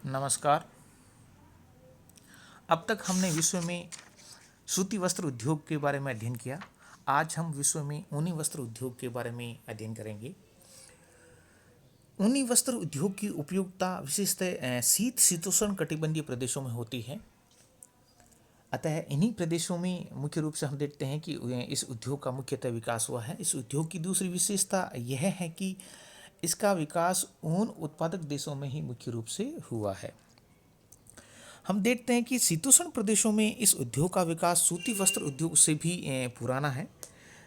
नमस्कार। अब तक हमने विश्व में सूती वस्त्र उद्योग के बारे में अध्ययन किया। आज हम विश्व में ऊनी वस्त्र उद्योग के बारे में अध्ययन करेंगे। ऊनी वस्त्र उद्योग की उपयोगिता विशेषतः शीतोष्ण कटिबंधीय प्रदेशों में होती है। अतः इन्हीं प्रदेशों में मुख्य रूप से हम देखते हैं कि इस उद्योग का मुख्यतः विकास हुआ है। इस उद्योग की दूसरी विशेषता यह है कि इसका विकास ऊन उत्पादक देशों में ही मुख्य रूप से हुआ है। हम देखते हैं कि शीतोष्ण प्रदेशों में इस उद्योग का विकास सूती वस्त्र उद्योग से भी पुराना है।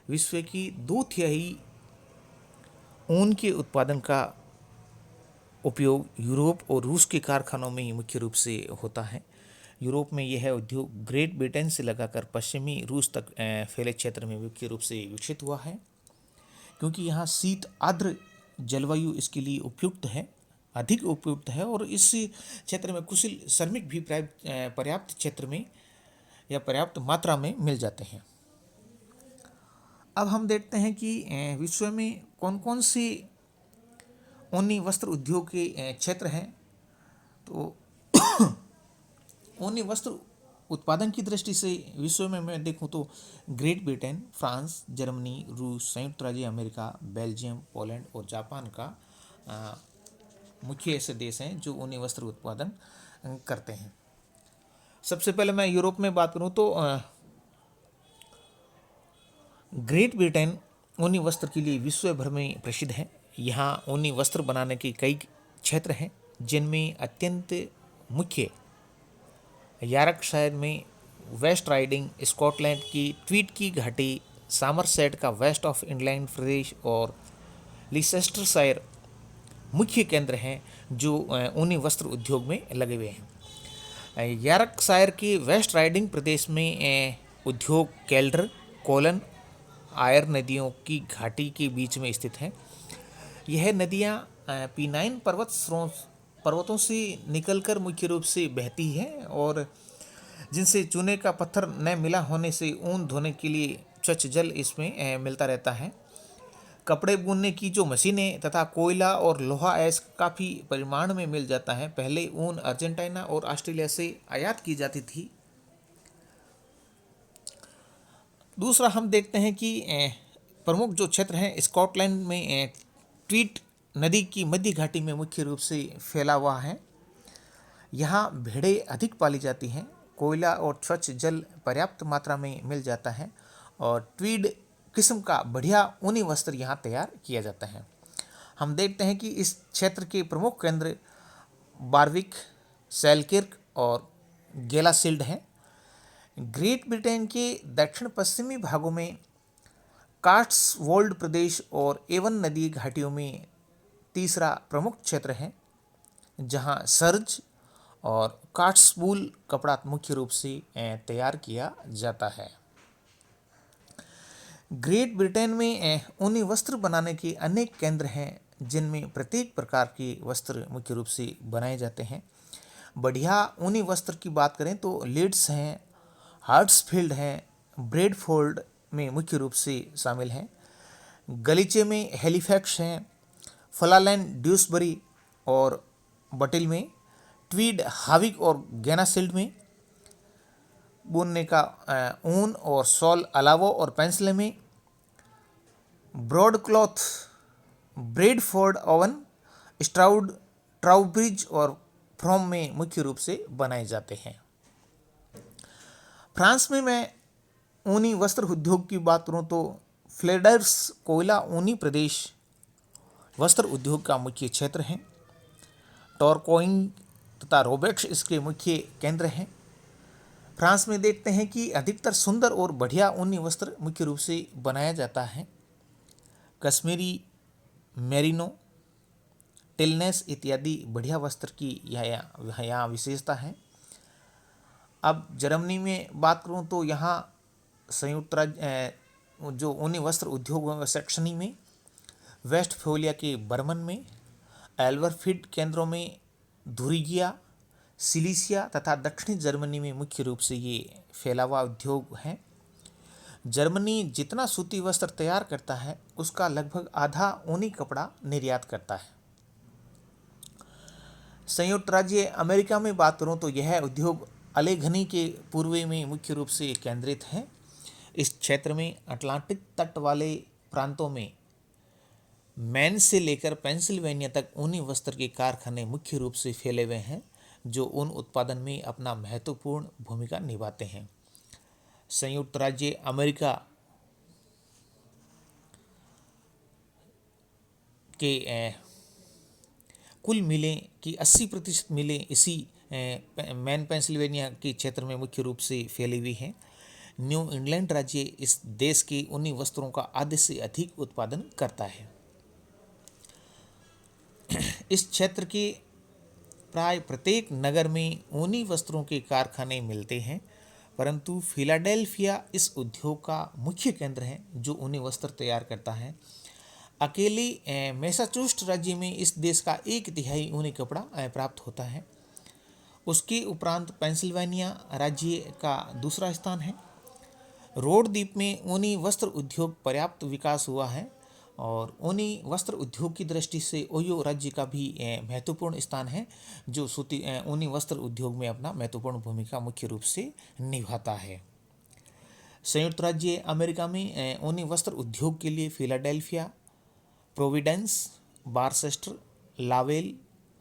विश्व की 2/3 ऊन के उत्पादन का उपयोग यूरोप और रूस के कारखानों में ही मुख्य रूप से होता है। यूरोप में यह उद्योग ग्रेट ब्रिटेन से लगाकर पश्चिमी रूस तक फैले क्षेत्र में मुख्य रूप से विकसित हुआ है, क्योंकि यहाँ शीत आर्द्र जलवायु इसके लिए उपयुक्त है, अधिक उपयुक्त है और इस क्षेत्र में कुशल श्रमिक भी पर्याप्त क्षेत्र में या पर्याप्त मात्रा में मिल जाते हैं। अब हम देखते हैं कि विश्व में कौन कौन से ऊनी वस्त्र उद्योग के क्षेत्र हैं। तो ऊनी वस्त्र उत्पादन की दृष्टि से विश्व में मैं देखूं तो ग्रेट ब्रिटेन, फ्रांस, जर्मनी, रूस, संयुक्त राज्य अमेरिका, बेल्जियम, पोलैंड और जापान का मुख्य ऐसे देश हैं जो ऊनी वस्त्र उत्पादन करते हैं। सबसे पहले मैं यूरोप में बात करूं तो ग्रेट ब्रिटेन ऊनी वस्त्र के लिए विश्व भर में प्रसिद्ध है। यहाँ ऊनी वस्त्र बनाने के कई क्षेत्र हैं, जिनमें अत्यंत मुख्य यॉर्कशायर में वेस्ट राइडिंग, स्कॉटलैंड की ट्वीट की घाटी, सामरसेट का वेस्ट ऑफ इंग्लैंड प्रदेश और लीसेस्टरशायर मुख्य केंद्र हैं जो ऊनी वस्त्र उद्योग में लगे हुए हैं। यॉर्कशायर के वेस्ट राइडिंग प्रदेश में उद्योग कैल्डर, कोलन, आयर नदियों की घाटी के बीच में स्थित है। यह नदियाँ पीनाइन पर्वतों से निकलकर मुख्य रूप से बहती है और जिनसे चूने का पत्थर न मिला होने से ऊन धोने के लिए स्वच्छ जल इसमें मिलता रहता है। कपड़े बुनने की जो मशीनें तथा कोयला और लोहा ऐस काफ़ी परिमाण में मिल जाता है। पहले ऊन अर्जेंटीना और ऑस्ट्रेलिया से आयात की जाती थी। दूसरा हम देखते हैं कि प्रमुख जो क्षेत्र हैं स्कॉटलैंड में ट्वीट नदी की मध्य घाटी में मुख्य रूप से फैला हुआ है। यहाँ भेड़ें अधिक पाली जाती हैं, कोयला और स्वच्छ जल पर्याप्त मात्रा में मिल जाता है और ट्वीड किस्म का बढ़िया ऊनी वस्त्र यहाँ तैयार किया जाता है। हम देखते हैं कि इस क्षेत्र के प्रमुख केंद्र बारविक, सेलकिर्क और गेलासील्ड हैं। ग्रेट ब्रिटेन के दक्षिण पश्चिमी भागों में कास्ट्सवोल्ड प्रदेश और एवन नदी घाटियों में तीसरा प्रमुख क्षेत्र है, जहां सर्ज और कास्ट्सवुल कपड़ा मुख्य रूप से तैयार किया जाता है। ग्रेट ब्रिटेन में ऊनी वस्त्र बनाने के अनेक केंद्र हैं, जिनमें प्रत्येक प्रकार के वस्त्र मुख्य रूप से बनाए जाते हैं। बढ़िया ऊनी वस्त्र की बात करें तो लीड्स हैं, हार्ट्सफील्ड हैं, ब्रेडफोर्ड में मुख्य रूप से शामिल हैं। गलीचे में हैलिफैक्स हैं, फलालैंड, ड्यूसबरी और बटिल में, ट्वीड, हाविक और गेनासिल्ड में बुनने का ऊन और शॉल अलावो और पेंसिल में, ब्रॉडक्लॉथ, ब्रेडफोर्ड, ओवन, स्ट्राउड, ट्राउब्रिज और फ्रॉम में मुख्य रूप से बनाए जाते हैं। फ्रांस में मैं ऊनी वस्त्र उद्योग की बात करूं तो फ्लेडर्स कोयला ऊनी प्रदेश वस्त्र उद्योग का मुख्य क्षेत्र है। टॉरकोइंग तथा रोबेट्स इसके मुख्य केंद्र हैं। फ्रांस में देखते हैं कि अधिकतर सुंदर और बढ़िया ऊनी वस्त्र मुख्य रूप से बनाया जाता है। कश्मीरी, मेरिनो, टिलनेस इत्यादि बढ़िया वस्त्र की यहाँ विशेषता है। अब जर्मनी में बात करूँ तो यहाँ संयुक्त राज्य जो ऊनी वस्त्र उद्योग सेक्शनी में वेस्टफोलिया के बर्मन में, एल्बरफील्ड केंद्रों में धुरिगिया, सिलीसिया तथा दक्षिणी जर्मनी में मुख्य रूप से ये फैला हुआ उद्योग है। जर्मनी जितना सूती वस्त्र तैयार करता है उसका लगभग आधा ऊनी कपड़ा निर्यात करता है। संयुक्त राज्य अमेरिका में बात करूं तो यह उद्योग अलेघनी के पूर्वी में मुख्य रूप से केंद्रित है। इस क्षेत्र में अटलांटिक तट वाले प्रांतों में मैन से लेकर पेंसिल्वेनिया तक ऊनी वस्त्र के कारखाने मुख्य रूप से फैले हुए हैं, जो ऊन उत्पादन में अपना महत्वपूर्ण भूमिका निभाते हैं। संयुक्त राज्य अमेरिका के कुल मिलें कि 80% मिलें इसी मैन पेंसिल्वेनिया के क्षेत्र में मुख्य रूप से फैली हुई हैं। न्यू इंग्लैंड राज्य इस देश के ऊनी वस्त्रों का आधे से अधिक उत्पादन करता है। इस क्षेत्र के प्राय प्रत्येक नगर में ऊनी वस्त्रों के कारखाने मिलते हैं, परंतु फिलाडेल्फिया इस उद्योग का मुख्य केंद्र है जो ऊनी वस्त्र तैयार करता है। अकेले मैसाचुसेट्स राज्य में इस देश का 1/3 ऊनी कपड़ा प्राप्त होता है। उसके उपरांत पेंसिल्वेनिया राज्य का दूसरा स्थान है। रोड द्वीप में ऊनी वस्त्र उद्योग पर्याप्त विकास हुआ है और ऊनी वस्त्र उद्योग की दृष्टि से ओहियो राज्य का भी महत्वपूर्ण स्थान है, जो सूती ऊनी वस्त्र उद्योग में अपना महत्वपूर्ण भूमिका मुख्य रूप से निभाता है। संयुक्त राज्य अमेरिका में ऊनी वस्त्र उद्योग के लिए फिलाडेल्फिया, प्रोविडेंस, बारचेस्टर, लावेल,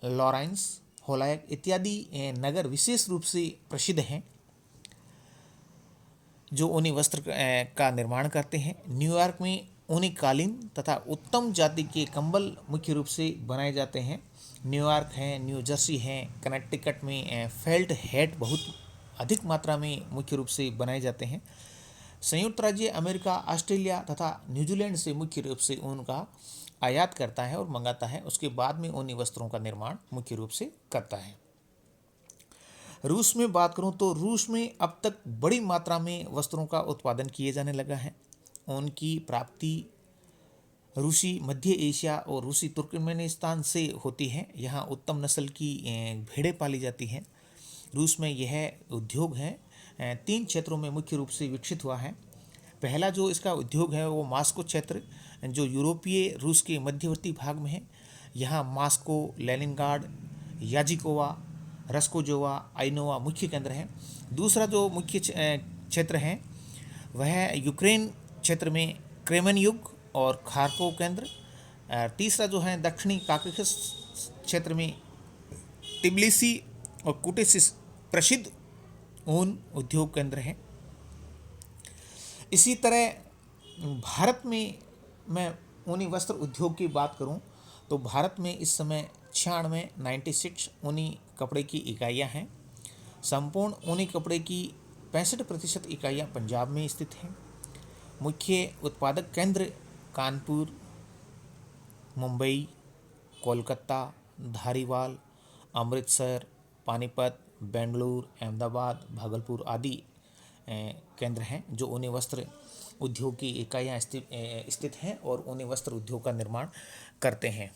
लॉरेंस, होलायक इत्यादि नगर विशेष रूप से प्रसिद्ध हैं जो ऊनी वस्त्र का निर्माण करते हैं। न्यूयॉर्क में ऊनी कालीन तथा उत्तम जाति के कंबल मुख्य रूप से बनाए जाते हैं। न्यूयॉर्क है, न्यू जर्सी है, कनेक्टिकट में फेल्ट हैट बहुत अधिक मात्रा में मुख्य रूप से बनाए जाते हैं। संयुक्त राज्य अमेरिका, ऑस्ट्रेलिया तथा न्यूजीलैंड से मुख्य रूप से ऊन का आयात करता है और मंगाता है। उसके बाद में ऊनी वस्त्रों का निर्माण मुख्य रूप से करता है। रूस में बात करूं तो रूस में अब तक बड़ी मात्रा में वस्त्रों का उत्पादन किए जाने लगा है। ऊन की प्राप्ति रूसी मध्य एशिया और रूसी तुर्कमेनिस्तान से होती है। यहाँ उत्तम नस्ल की भेड़ें पाली जाती हैं। रूस में यह उद्योग है 3 क्षेत्रों में मुख्य रूप से विकसित हुआ है। पहला जो इसका उद्योग है वो मास्को क्षेत्र, जो यूरोपीय रूस के मध्यवर्ती भाग में है। यहाँ मास्को, लेनिनग्राड, याजिकोवा, रस्कोजोवा, आइनोवा मुख्य केंद्र हैं। दूसरा जो मुख्य क्षेत्र है वह यूक्रेन क्षेत्र में क्रेमेनयुग और खार्कोव केंद्र। तीसरा जो है दक्षिणी काकेशस क्षेत्र में तिब्लिसी और कुटिसिस प्रसिद्ध ऊन उद्योग केंद्र हैं। इसी तरह भारत में मैं ऊनी वस्त्र उद्योग की बात करूं तो भारत में इस समय 96 ऊनी कपड़े की इकाइयां हैं। संपूर्ण ऊनी कपड़े की 65% इकाइयां पंजाब में स्थित हैं। मुख्य उत्पादक केंद्र कानपुर, मुंबई, कोलकाता, धारीवाल, अमृतसर, पानीपत, बेंगलुरु, अहमदाबाद, भागलपुर आदि केंद्र हैं जो ऊनी वस्त्र उद्योग की इकाइयाँ स्थित हैं और ऊनी वस्त्र उद्योग का निर्माण करते हैं।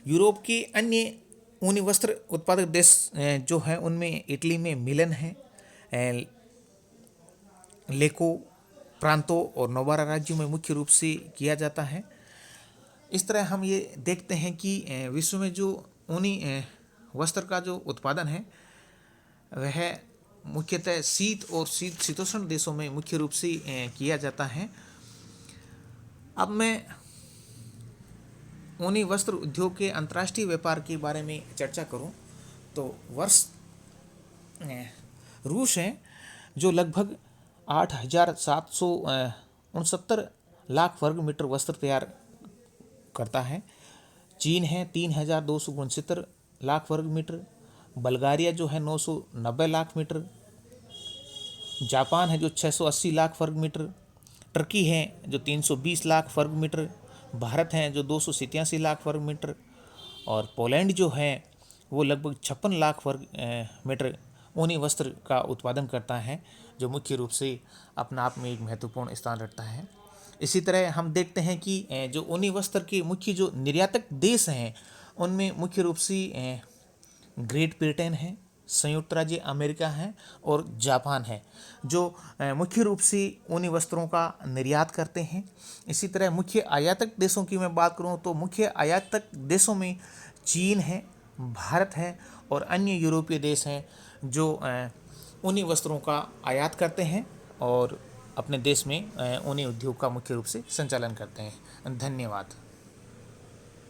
यूरोप के अन्य ऊनी वस्त्र उत्पादक देश जो हैं उनमें इटली में मिलन है, लेको प्रांतों और नोवारा राज्यों में मुख्य रूप से किया जाता है। इस तरह हम ये देखते हैं कि विश्व में जो ऊनी वस्त्र का जो उत्पादन है वह मुख्यतः शीत और शीतोष्ण देशों में मुख्य रूप से किया जाता है। अब मैं ऊनी वस्त्र उद्योग के अंतर्राष्ट्रीय व्यापार के बारे में चर्चा करूं तो वर्ष रूस है जो लगभग 8,769 लाख वर्ग मीटर वस्त्र तैयार करता है। चीन है 3,269 लाख वर्ग मीटर। बल्गारिया जो है 990 लाख मीटर। जापान है जो 680 लाख वर्ग मीटर। टर्की है जो 320 लाख वर्ग मीटर। भारत है जो 287 लाख वर्ग मीटर। और पोलैंड जो है वो लगभग 56 लाख वर्ग मीटर ऊनी वस्त्र का उत्पादन करता है, जो मुख्य रूप से अपना आप में एक महत्वपूर्ण स्थान रखता है। इसी तरह हम देखते हैं कि जो ऊनी वस्त्र के मुख्य जो निर्यातक देश हैं उनमें मुख्य रूप से ग्रेट ब्रिटेन है, संयुक्त राज्य अमेरिका है और जापान है, जो मुख्य रूप से ऊनी वस्त्रों का निर्यात करते हैं। इसी तरह मुख्य आयातक देशों की मैं बात करूं तो मुख्य आयातक देशों में चीन है, भारत है और अन्य यूरोपीय देश हैं जो ऊनी वस्त्रों का आयात करते हैं और अपने देश में ऊनी उद्योग का मुख्य रूप से संचालन करते हैं। धन्यवाद।